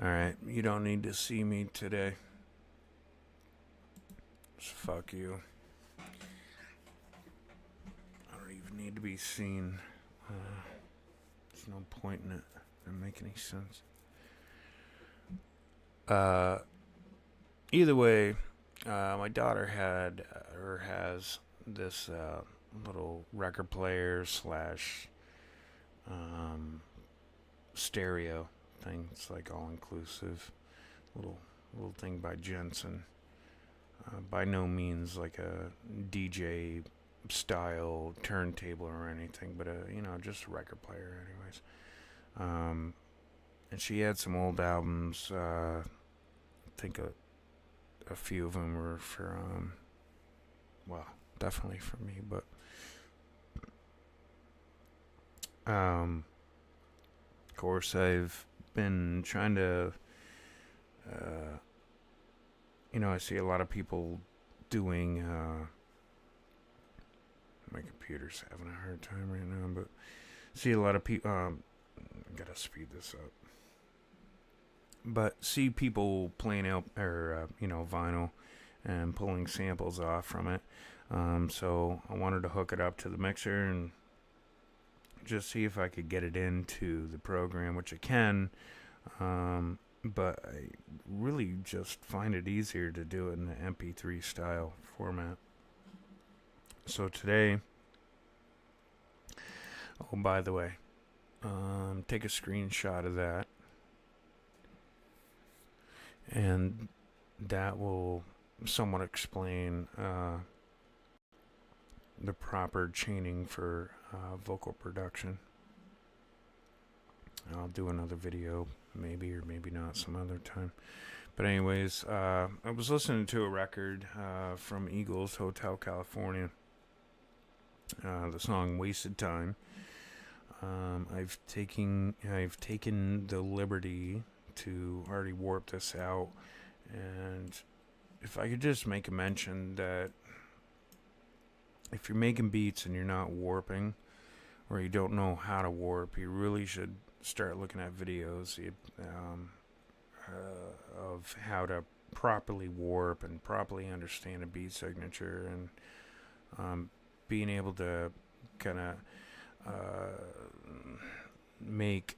Alright, you don't need to see me today. Just fuck you. I don't even need to be seen. There's no point in it. Doesn't make any sense. Uh, Either way, my daughter had or has this little record player slash um, stereo thing. It's like all inclusive. Little little thing by Jensen. By no means like a DJ style turntable or anything, but just a record player, anyways. Um, and she had some old albums. I think a few of them were for well, definitely for me, but of course I've been trying to uh, I see a lot of people doing my computer's having a hard time right now, but see a lot of people gotta speed this up. But see people playing out or vinyl and pulling samples off from it. So I wanted to hook it up to the mixer and just see if I could get it into the program, which I can. But I really just find it easier to do it in the MP3 style format. So today, oh, by the way, take a screenshot of that, and that will somewhat explain the proper chaining for vocal production. I'll do another video, maybe or maybe not, some other time. But anyways, I was listening to a record from Eagles, Hotel California. The song "Wasted Time." I've taken the liberty to already warp this out, and if I could just make a mention that if you're making beats and you're not warping, or you don't know how to warp, you really should start looking at videos of how to properly warp and properly understand a beat signature, and being able to kind of make,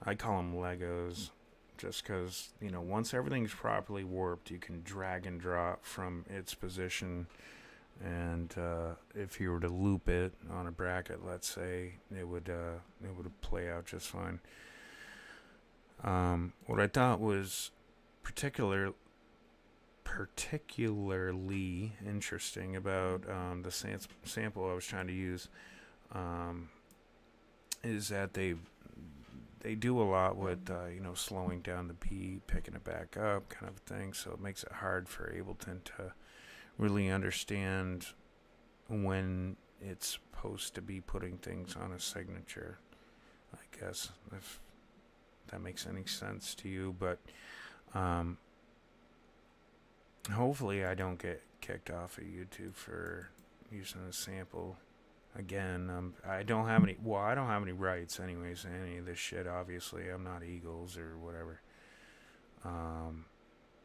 I call them Legos, just because, once everything's properly warped, you can drag and drop from its position. And if you were to loop it on a bracket, let's say, it would play out just fine. What I thought was particularly interesting about the sample I was trying to use is that they do a lot with slowing down the beat, picking it back up, kind of thing. So it makes it hard for Ableton to really understand when it's supposed to be putting things on a signature, I guess, if that makes any sense to you. But hopefully I don't get kicked off of YouTube for using a sample again. I don't have any rights anyways in any of this shit. Obviously I'm not Eagles or whatever,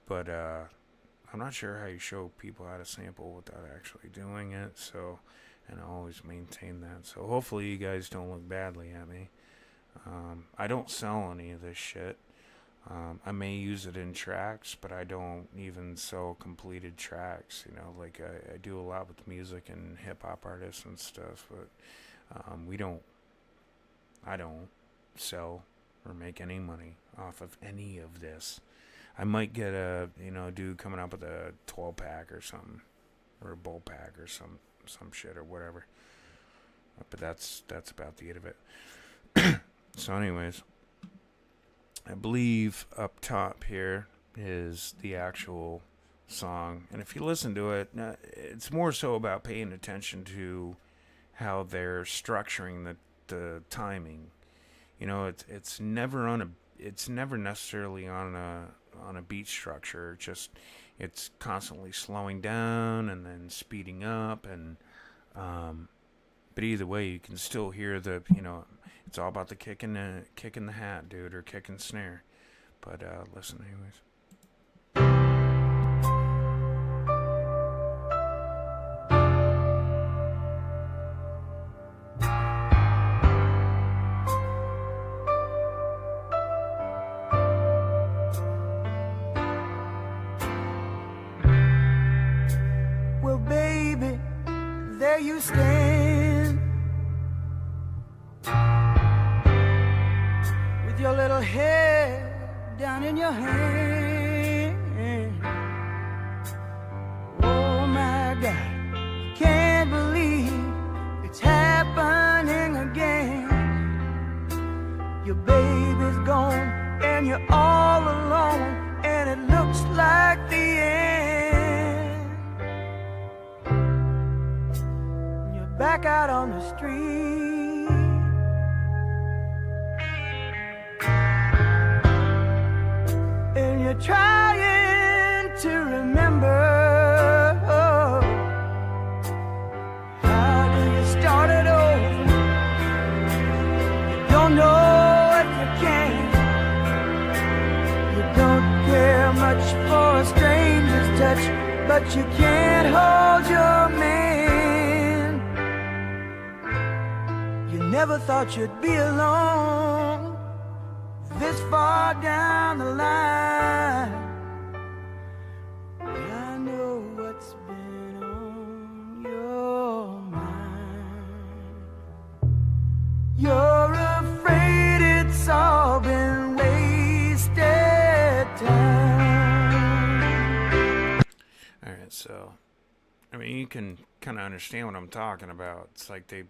but I'm not sure how you show people how to sample without actually doing it. So, and I always maintain that. So hopefully you guys don't look badly at me. I don't sell any of this shit. I may use it in tracks, but I don't even sell completed tracks. Like I do a lot with music and hip hop artists and stuff, but I don't sell or make any money off of any of this. I might get a dude coming up with a 12 pack or something, or a bull pack or some shit or whatever. But that's about the end of it. So, anyways, I believe up top here is the actual song, and if you listen to it, it's more so about paying attention to how they're structuring the timing. It's never necessarily on a beat structure. It's constantly slowing down and then speeding up, and but either way, you can still hear it's all about the kick in the hat, dude, or kick and snare. But listen anyways. Well, baby, there you stand with your little head down in your hand. Oh my God, can't believe it's happening again. Your baby's gone and you're all alone, and it looks like the end. You're back out on the street, and you're trying to remember. How do you start it over? You don't know if you can. You don't care much for a stranger's touch, but you can't hold your man. You never thought you'd be alone this far down the line. I know what's been on your mind. You're afraid it's all been wasted time. Alright, so I mean, you can kind of understand what I'm talking about. It's like they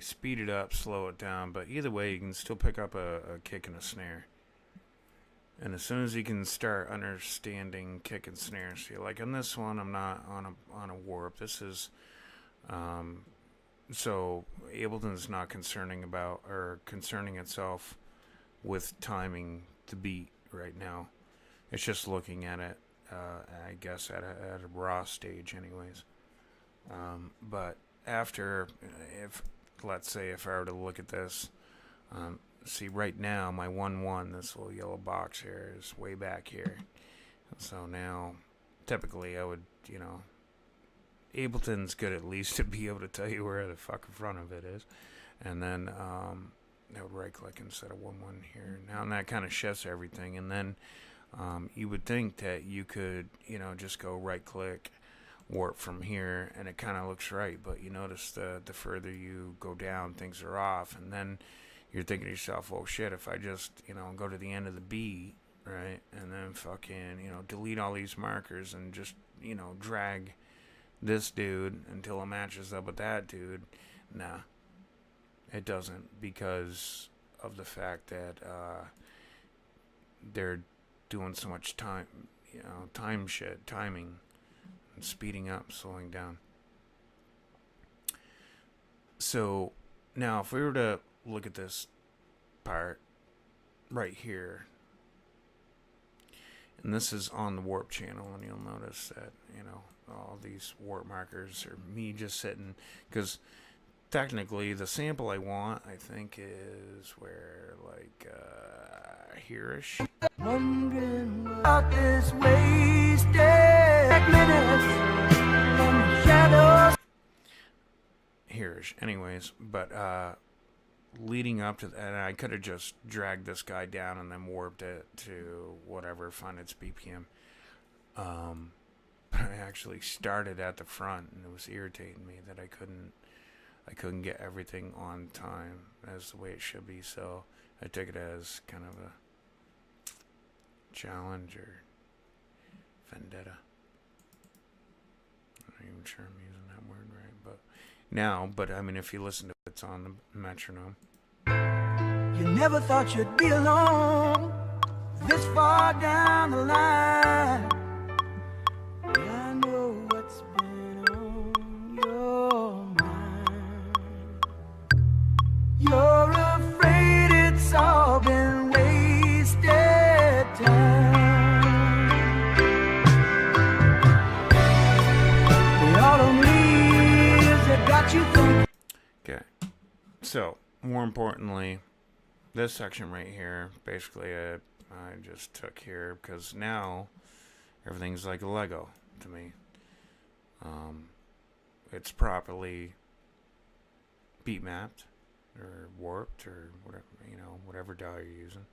speed it up, slow it down, but either way, you can still pick up a kick and a snare. And as soon as you can start understanding kick and snare, see, like on this one, I'm not on a warp. This is, so Ableton's not concerning itself with timing the beat right now. It's just looking at it, I guess, at a raw stage, anyways. But after, let's say if I were to look at this, see right now my 1-1, this little yellow box here is way back here. So now, typically I would, Ableton's good at least to be able to tell you where the fuck in front of it is. And then I would right click instead of 1-1 here. Now and that kind of shifts everything. And then you would think that you could, just go right click, warp from here, and it kind of looks right. But you notice the further you go down, things are off. And then you're thinking to yourself, oh shit, if I just, go to the end of the beat, right, and then fucking, delete all these markers and just, drag this dude until it matches up with that dude. Nah, it doesn't, because of the fact that they're doing so much timing, and speeding up, slowing down. So now if we were to look at this part right here, and this is on the warp channel, and you'll notice that all these warp markers are me just sitting, because technically the sample I want, I think, is where, like, here-ish. Wondering about this wasted minutes from the shadows. Here-ish, anyways, but leading up to that, and I could have just dragged this guy down and then warped it to whatever, find its BPM. But I actually started at the front, and it was irritating me that I couldn't get everything on time as the way it should be. So I took it as kind of a challenge or vendetta. I'm not even sure I'm using that word right, but I mean, if you listen to it, it's on the metronome. You never thought you'd be alone this far down the line. I know what's been on your mind. You're afraid it's all been wasted time. The autumn leaves that got you thinking. Okay, so more importantly, this section right here, basically I just took here because now everything's like a Lego to me. It's properly beat mapped or warped or whatever, whatever DAW you're using.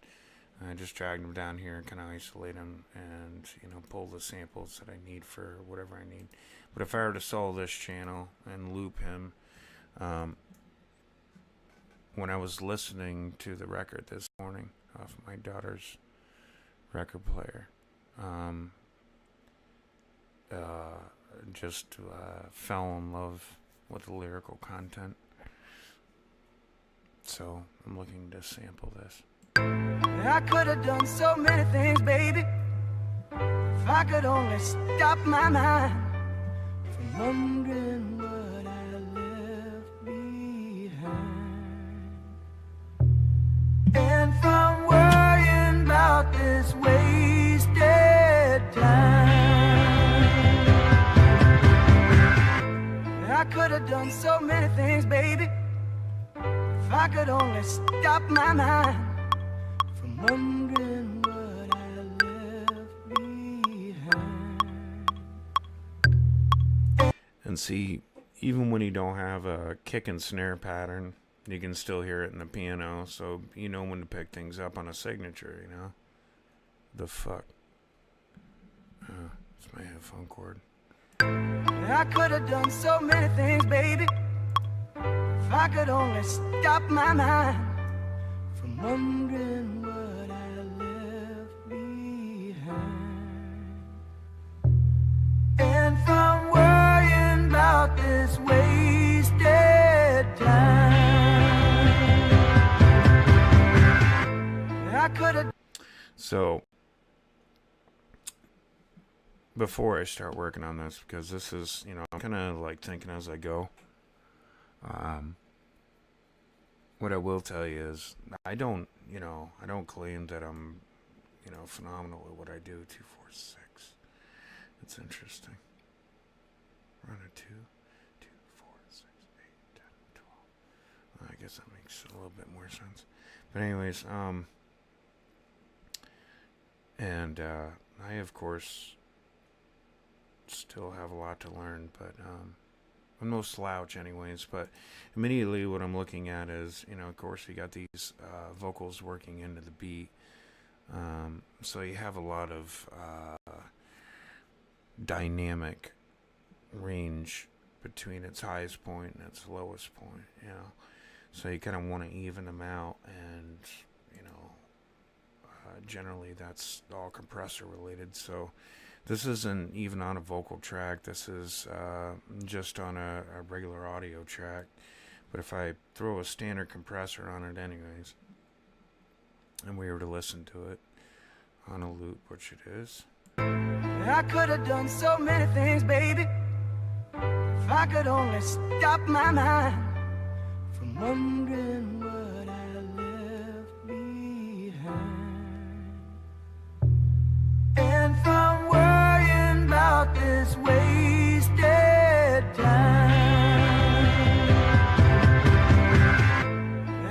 I just dragged them down here and kind of isolate them and, pull the samples that I need for whatever I need. But if I were to solo this channel and loop him, when I was listening to the record this morning off my daughter's record player, just fell in love with the lyrical content. So I'm looking to sample this. I could have done so many things, baby, if I could only stop my mind from wondering what I left behind, and from worrying about this wasted time. I could have done so many things, baby, if I could only stop my mind from wondering what I left behind. And see, even when you don't have a kick and snare pattern, you can still hear it in the piano, so you know when to pick things up on a signature, The fuck? It's my headphone cord. I could have done so many things, baby, if I could only stop my mind from wondering what I left behind, and from worrying about this wasted time. I could have. So, before I start working on this, because this is, I'm kind of like thinking as I go. What I will tell you is, I don't claim that I'm, phenomenal at what I do. 2, 4, 6. It's interesting. Run a 2, 2, 4, 6, 8, 10, 12. I guess that makes a little bit more sense. But anyways, and I of course still have a lot to learn, but I'm no slouch anyways. But immediately what I'm looking at is, of course you got these vocals working into the beat, so you have a lot of dynamic range between its highest point and its lowest point, so you kind of want to even them out, and generally that's all compressor related. So this isn't even on a vocal track, this is just on a regular audio track. But if I throw a standard compressor on it anyways, and we were to listen to it on a loop, which it is. I could have done so many things, baby, if I could only stop my mind from wondering what I left behind, and from worrying about this wasted time.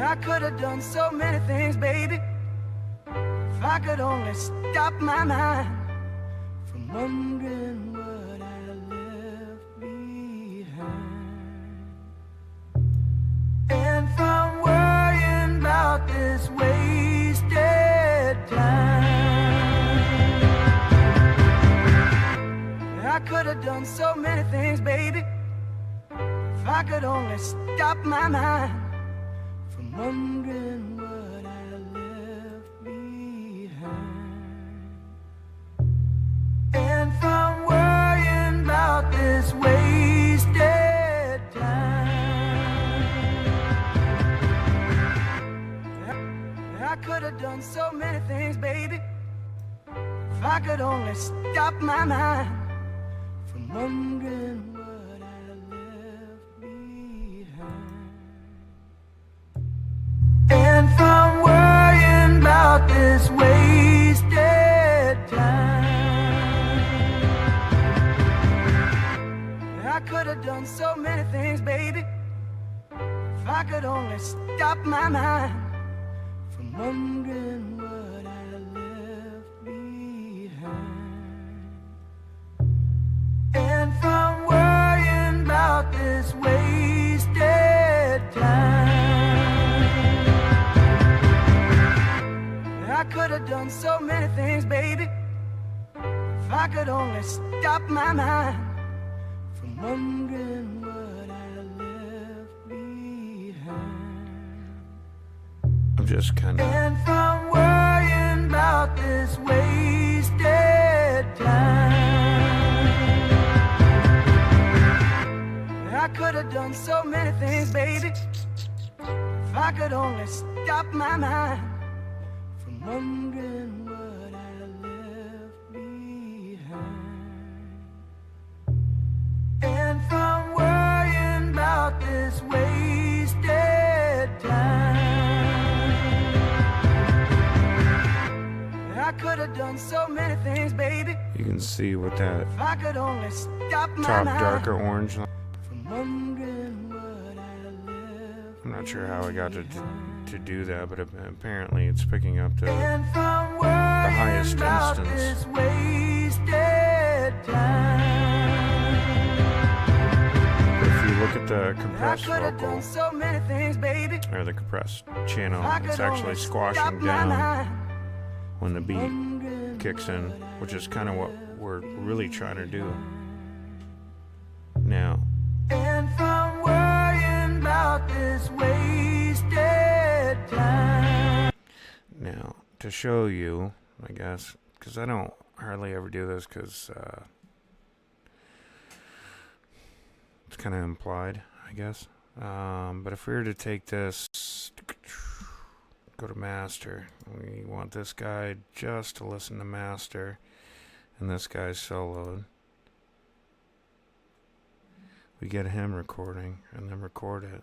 I could have done so many things, baby, if I could only stop my mind from wondering what I left behind, and from worrying about this wasted time. I could have done so many things, baby, if I could only stop my mind from wondering what I left behind, and from worrying about this wasted time. I could have done so many things, baby, if I could only stop my mind from wondering what I left behind, and from worrying about this wasted time. I could have done so many things, baby, if I could only stop my mind from wondering what I left could have done so many things, baby, if I could only stop my mind from wondering what I left behind. I'm just kind of... And from worrying about this wasted time, I could have done so many things, baby, if I could only stop my mind from wondering what I left behind. And from worrying about this wasted time, I could have done so many things, baby, You can see what that if I could only stop my top mind darker orange. from wondering what I left. I'm not sure how I got to do that, but apparently it's picking up the And from the worrying highest about instance. this wasted time, If you look at the I compressed could have vocal, done so many things, baby, or the compressed channel, if I it's could actually only stop squashing my down mind when the beat wondering kicks in, what I which is kind of what we're really trying to do. Now, And from worrying about this wasted time. now to show you, I guess, because I don't hardly ever do this because it's kind of implied, I guess. But if we were to take this, go to master, we want this guy just to listen to master, and this guy's soloed. We get him recording, and then record it.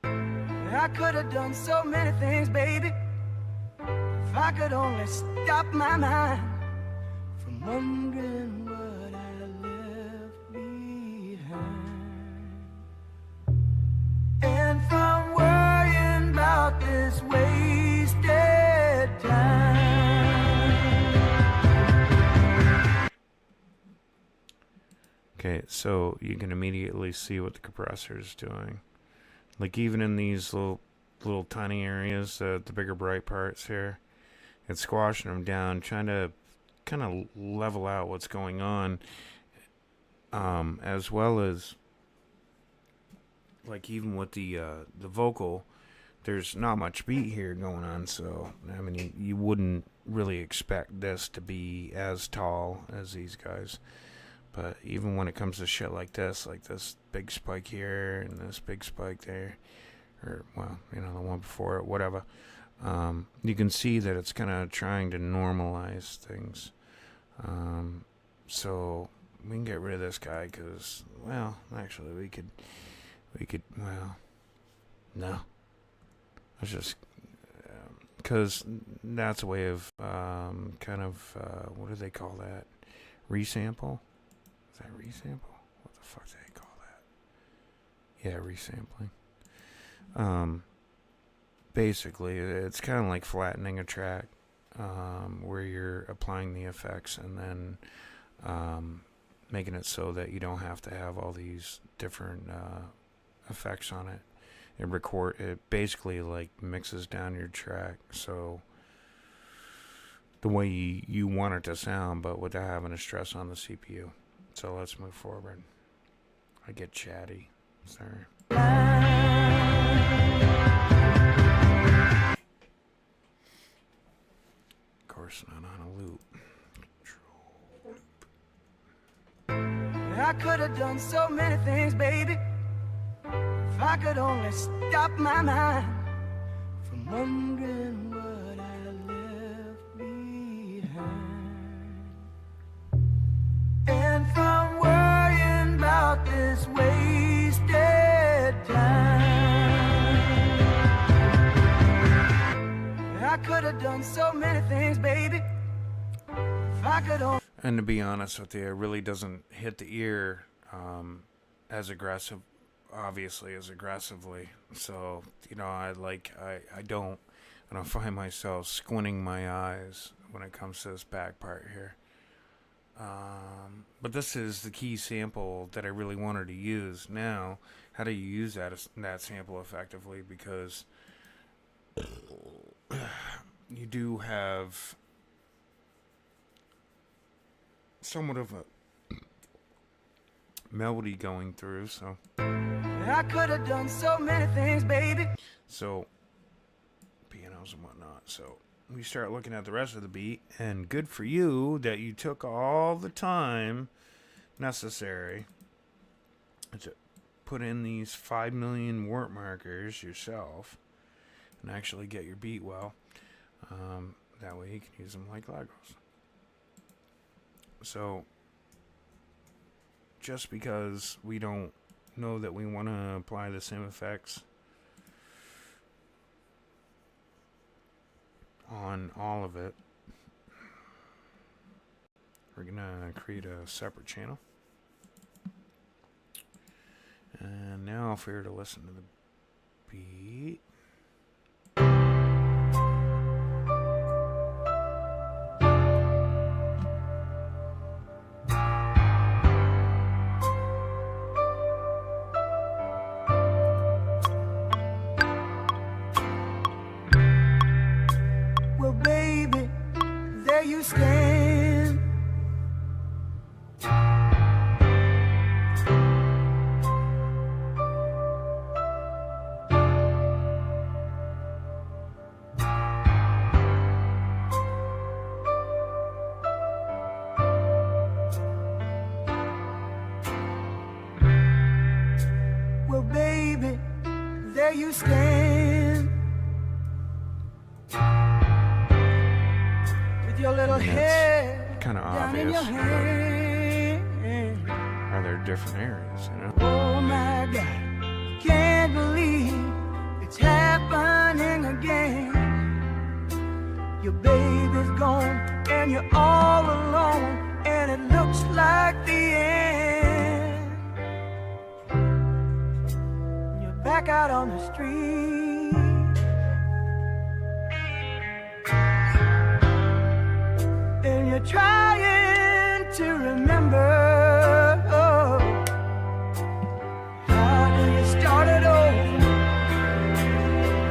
I could have done so many things, baby, if I could only stop my mind from wondering what I left behind. And from worrying about this wasted time. Okay, so you can immediately see what the compressor is doing. Like even in these little tiny areas, the bigger bright parts here, it's squashing them down, trying to kind of level out what's going on, as well as like even with the vocal, there's not much beat here going on. So I mean, you wouldn't really expect this to be as tall as these guys. But even when it comes to shit like this big spike here and this big spike there, or, well, you know, the one before it, whatever, you can see that it's kind of trying to normalize things. So we can get rid of this guy because, well, actually we could, well, no. Let's just, because that's a way of kind of, what do they call that? Resample? Is that resample? What the fuck do they call that? Yeah, resampling. Basically, it's kind of like flattening a track, where you're applying the effects and then making it so that you don't have to have all these different effects on it. It basically like mixes down your track so the way you want it to sound, but without having to stress on the CPU. So let's move forward. I get chatty. Sorry. Of course, not on a loop. I could have done so many things, baby, if I could only stop my mind from wondering what I left behind. And from worrying about this wasted time, I could have done so many things, baby, if I could only... And to be honest with you, it really doesn't hit the ear as obviously as aggressively. So, you know, I don't find myself squinting my eyes when it comes to this back part here. But this is the key sample that I really wanted to use. Now, how do you use that sample effectively? Because you do have somewhat of a melody going through, so I could have done so many things, baby. so pianos and whatnot. So we start looking at the rest of the beat, and good for you that you took all the time necessary to put in these 5 million wart markers yourself and actually get your beat well. That way you can use them like Legos. So just because we don't know that we want to apply the same effects on all of it, we're gonna create a separate channel. And now if we were to listen to the beat, Well, baby, there you stand. Well, baby, there you stand. With your little And that's head kinda down in your obvious, but- hand. are there different areas, you know? Oh my God, can't believe it's happening again. Your baby's gone and you're all alone, and it looks like the end. You're back out on the street, and you're trying to remember. Oh, how do you start it over?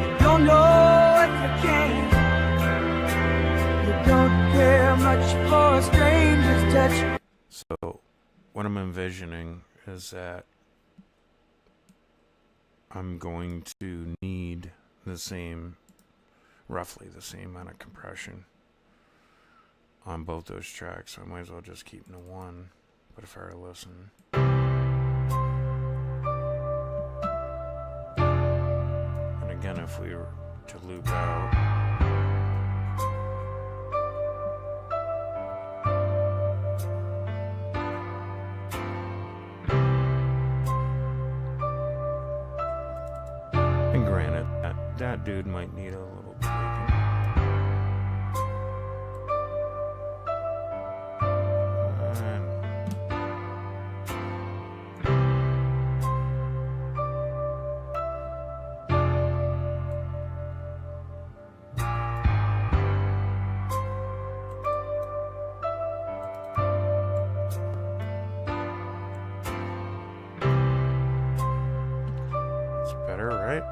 You don't know if you can. You don't care much for a stranger's touch. So what I'm envisioning is that I'm going to need roughly the same amount of compression on both those tracks. So I might as well just keep them to one. But if I were to listen, and again, if we were to loop out, and granted, that dude might need a little tweaking. It's better, right?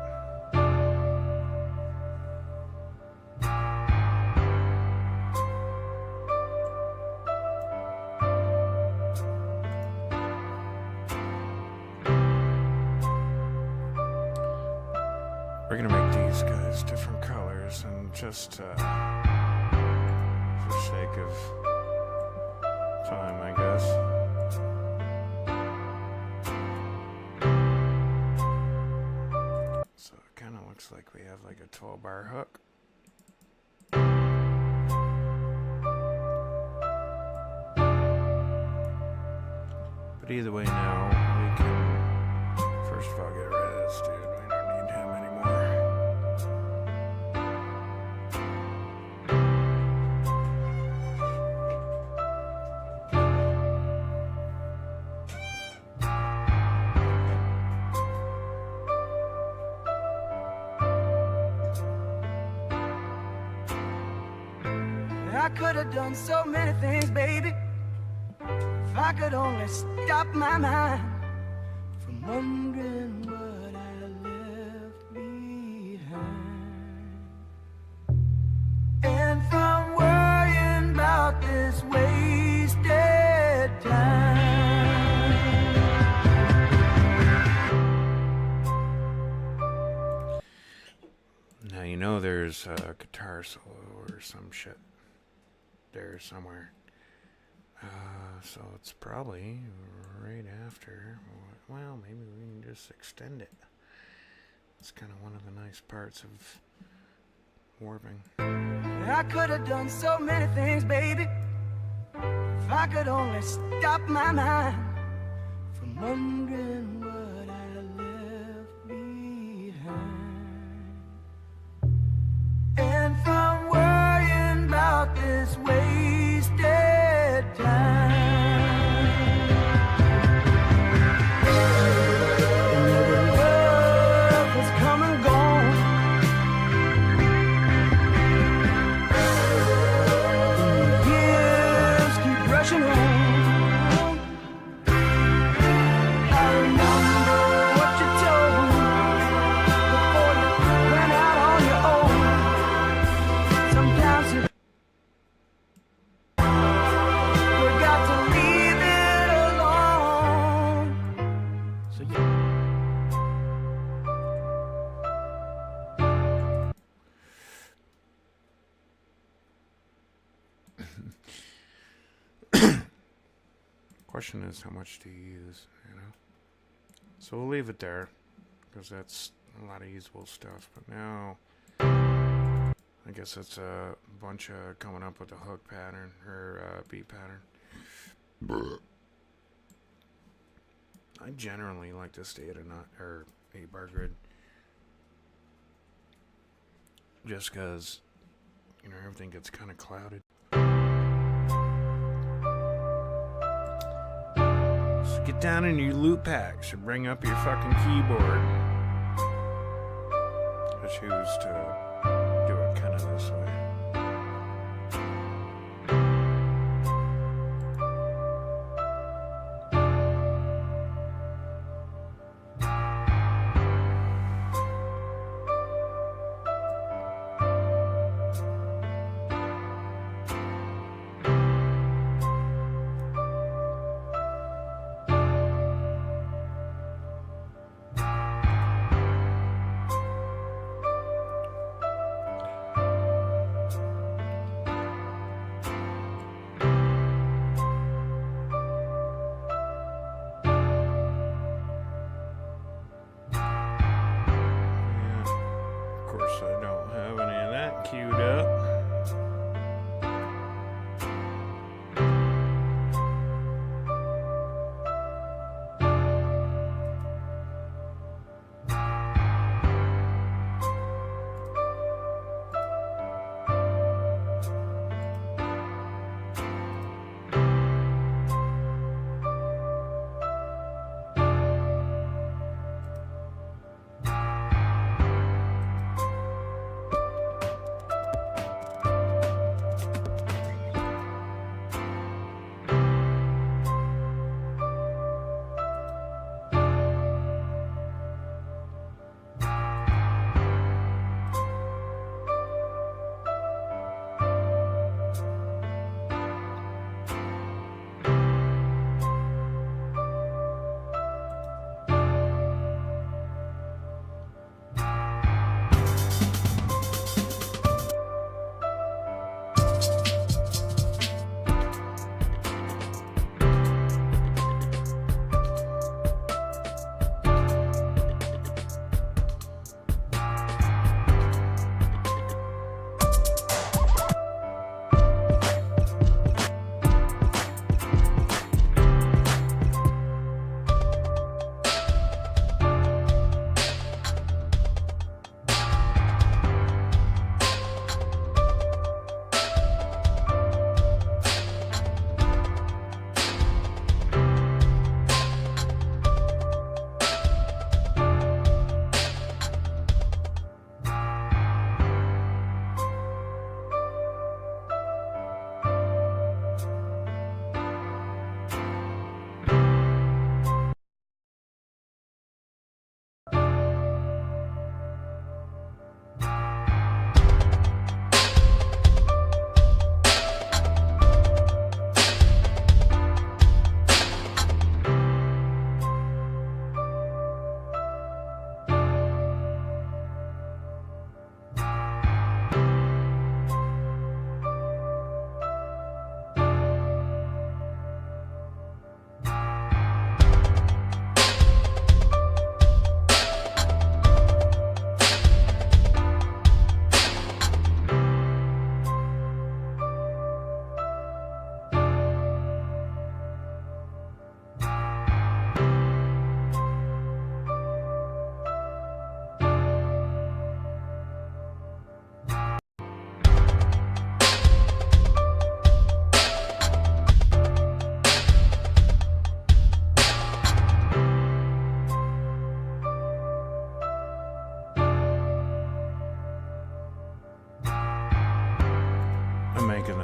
We're gonna make these guys different colors, and just for sake of time, I guess. So it kind of looks like we have like a 12-bar hook. But either way, now we can first of all get rid of this dude. We don't need him anymore. I could have done so many things, baby, if I could only stop my mind from wondering what I left behind. Now you know there's a guitar solo or some shit there somewhere. So it's probably right after. Well, maybe we can just extend it. It's kind of one of the nice parts of warping. I could have done so many things, baby, if I could only stop my mind from wondering what I left behind, and from worrying about this wasted time. Question is, how much do you use, you know? So we'll leave it there, because that's a lot of usable stuff. But now, I guess it's a bunch of coming up with a hook pattern, or beat pattern. I generally like to stay at a 8-bar grid. Just because, you know, everything gets kind of clouded. Get down in your loop packs and bring up your fucking keyboard. I choose to do it kind of this way.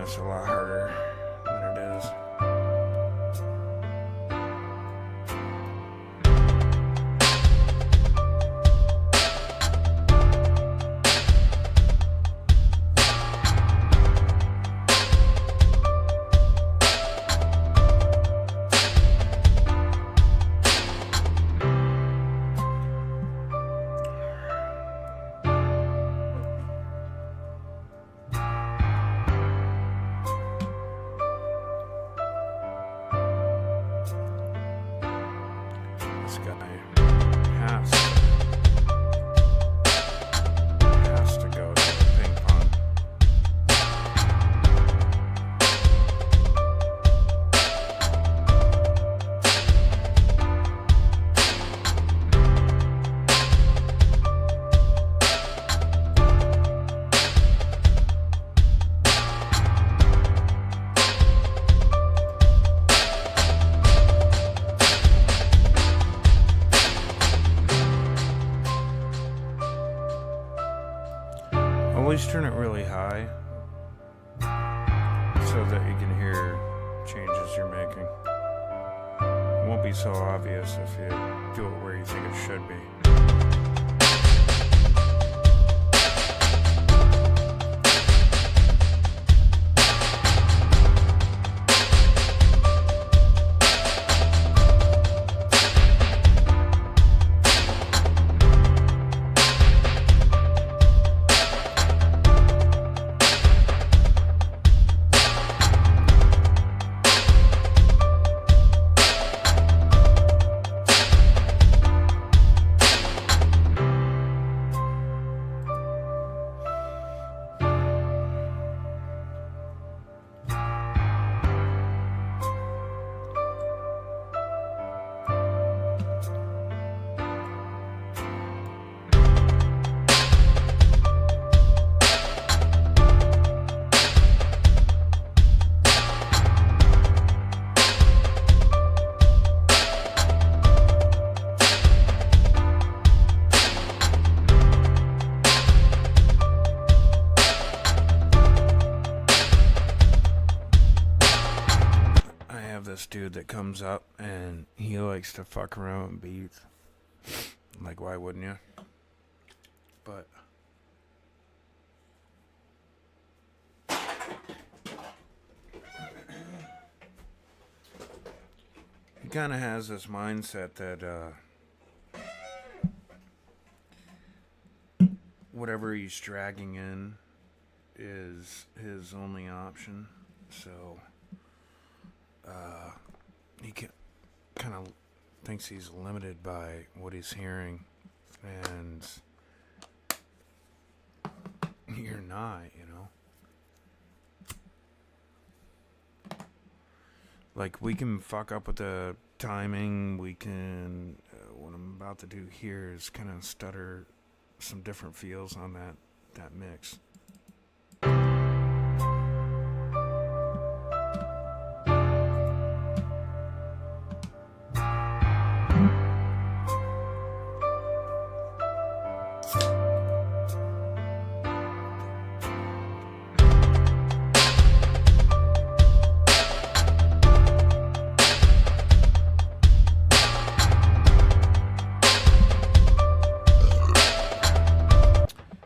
It's a lot harder than it is. This guy has to go to ping pong. Always turn it really high so that you can hear changes you're making. It won't be so obvious if you do it where you think it should be. This dude that comes up and he likes to fuck around with beats. Like, why wouldn't you? But he kind of has this mindset that whatever he's dragging in is his only option. So he kind of thinks he's limited by what he's hearing, and you're not, you know. Like, we can fuck up with the timing. We can, what I'm about to do here is kind of stutter some different feels on that mix.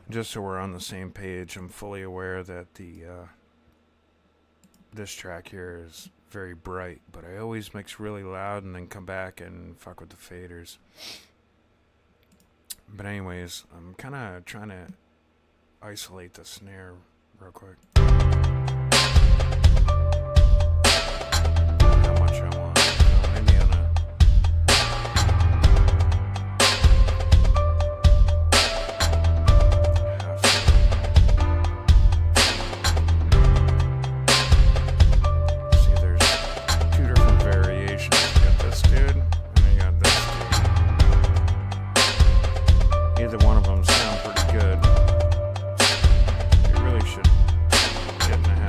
Just so we're on the same page, I'm fully aware that this track here is very bright, but I always mix really loud and then come back and fuck with the faders. But anyways, I'm kind of trying to isolate the snare real quick. How much I want. Maybe on a either one of them sound pretty good. You really should get in the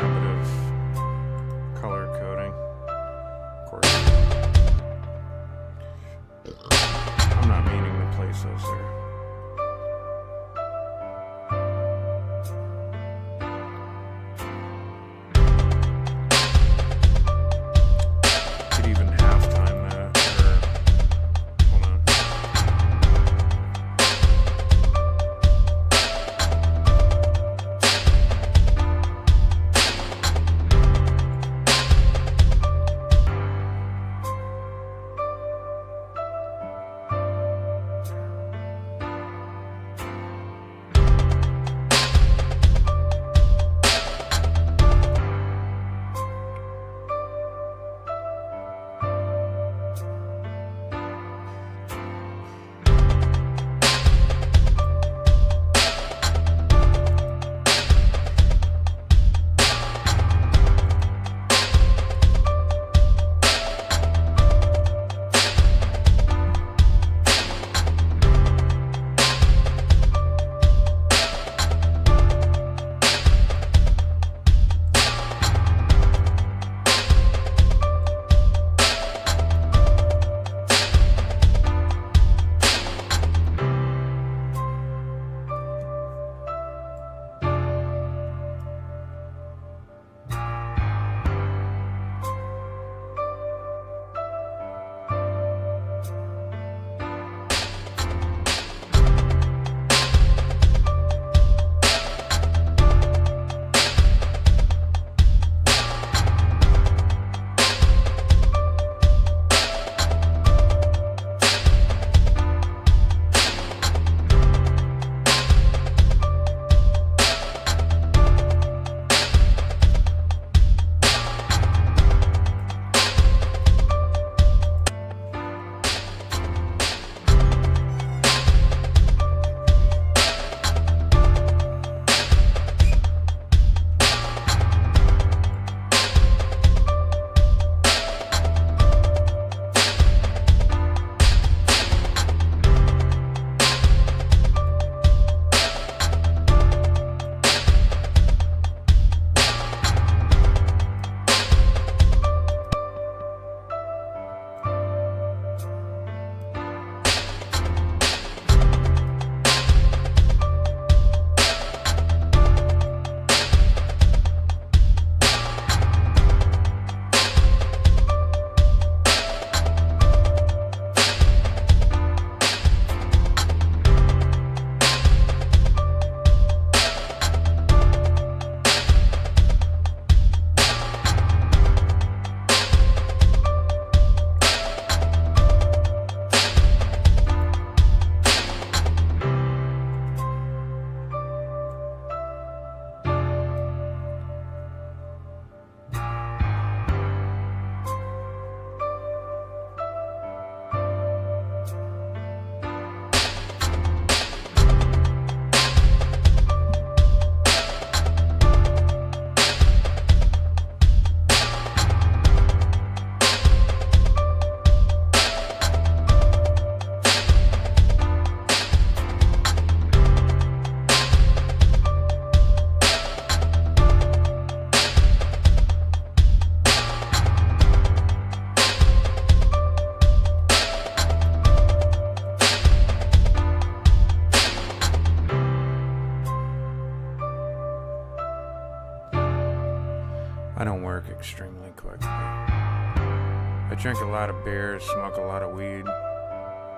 I don't work extremely quickly. I drink a lot of beer, smoke a lot of weed, and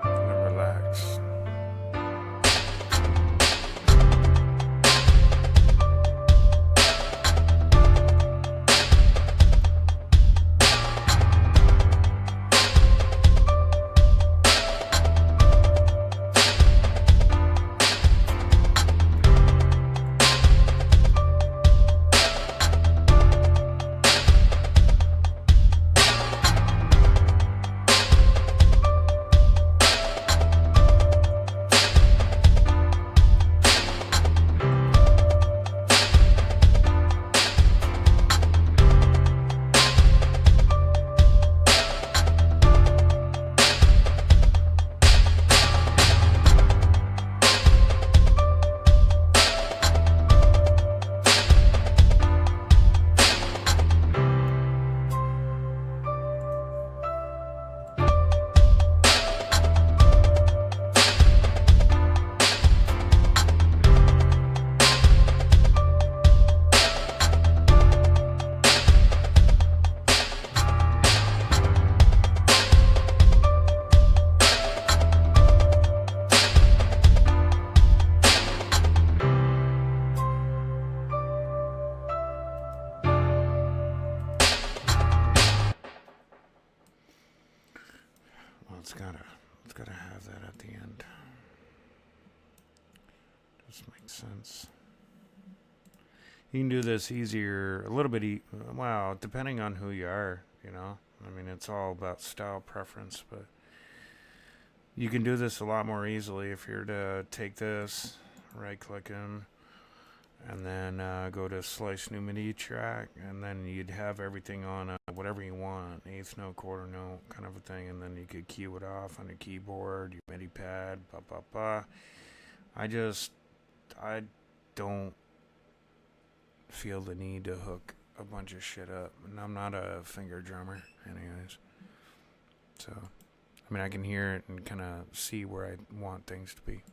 I relax. It's gotta have that at the end. Just makes sense. You can do this easier, a little bit, well, depending on who you are, you know. I mean, it's all about style preference, but you can do this a lot more easily if you're to take this, right-click him, and then go to slice new MIDI track, and then you'd have everything on whatever you want, eighth note, quarter note, kind of a thing, and then you could cue it off on your keyboard, your MIDI pad, I don't feel the need to hook a bunch of shit up, and I'm not a finger drummer, anyways. So, I mean, I can hear it and kind of see where I want things to be.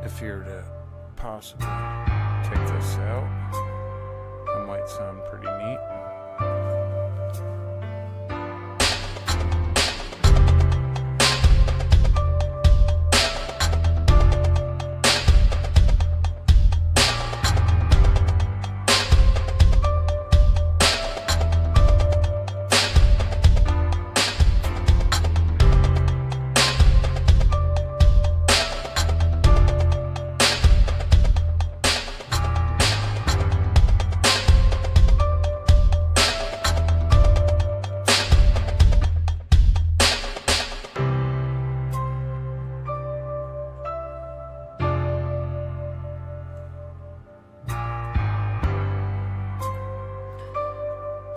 If you're to possibly take this out, it might sound pretty neat.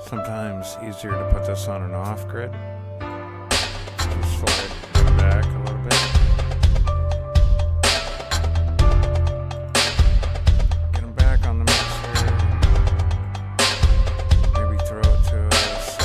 Sometimes easier to put this on an off grid. Just slide it back a little bit. Get them back on the mixer. Maybe throw it to a 6.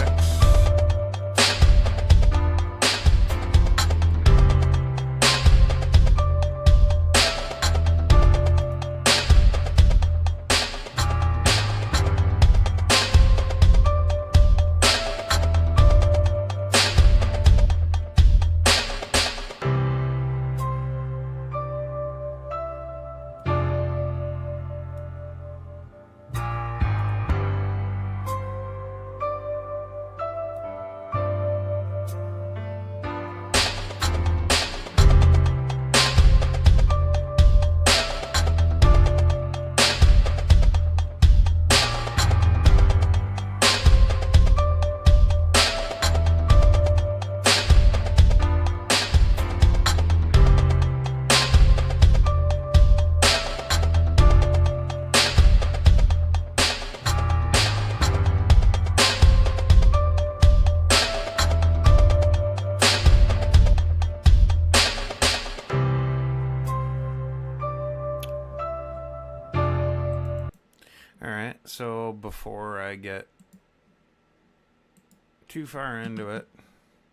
before I get too far into it,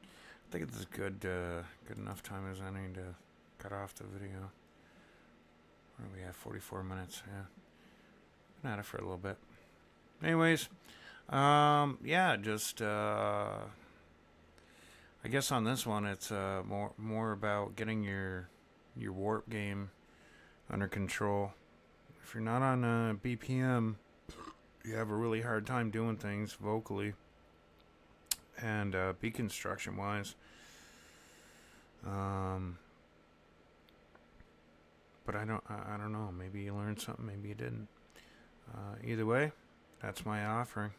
I think it's good enough time as any to cut off the video. Where are we at? 44 minutes. Yeah, been at it for a little bit. Anyways, yeah, just I guess on this one it's more about getting your warp game under control. If you're not on BPM, you have a really hard time doing things vocally and beat construction wise. But I don't know. Maybe you learned something. Maybe you didn't. Either way, that's my offering.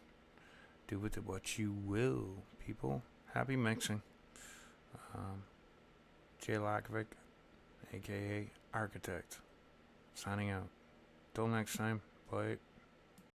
Do with it what you will, people. Happy mixing. Jay Lackovic, aka Architect, signing out. Till next time. Bye.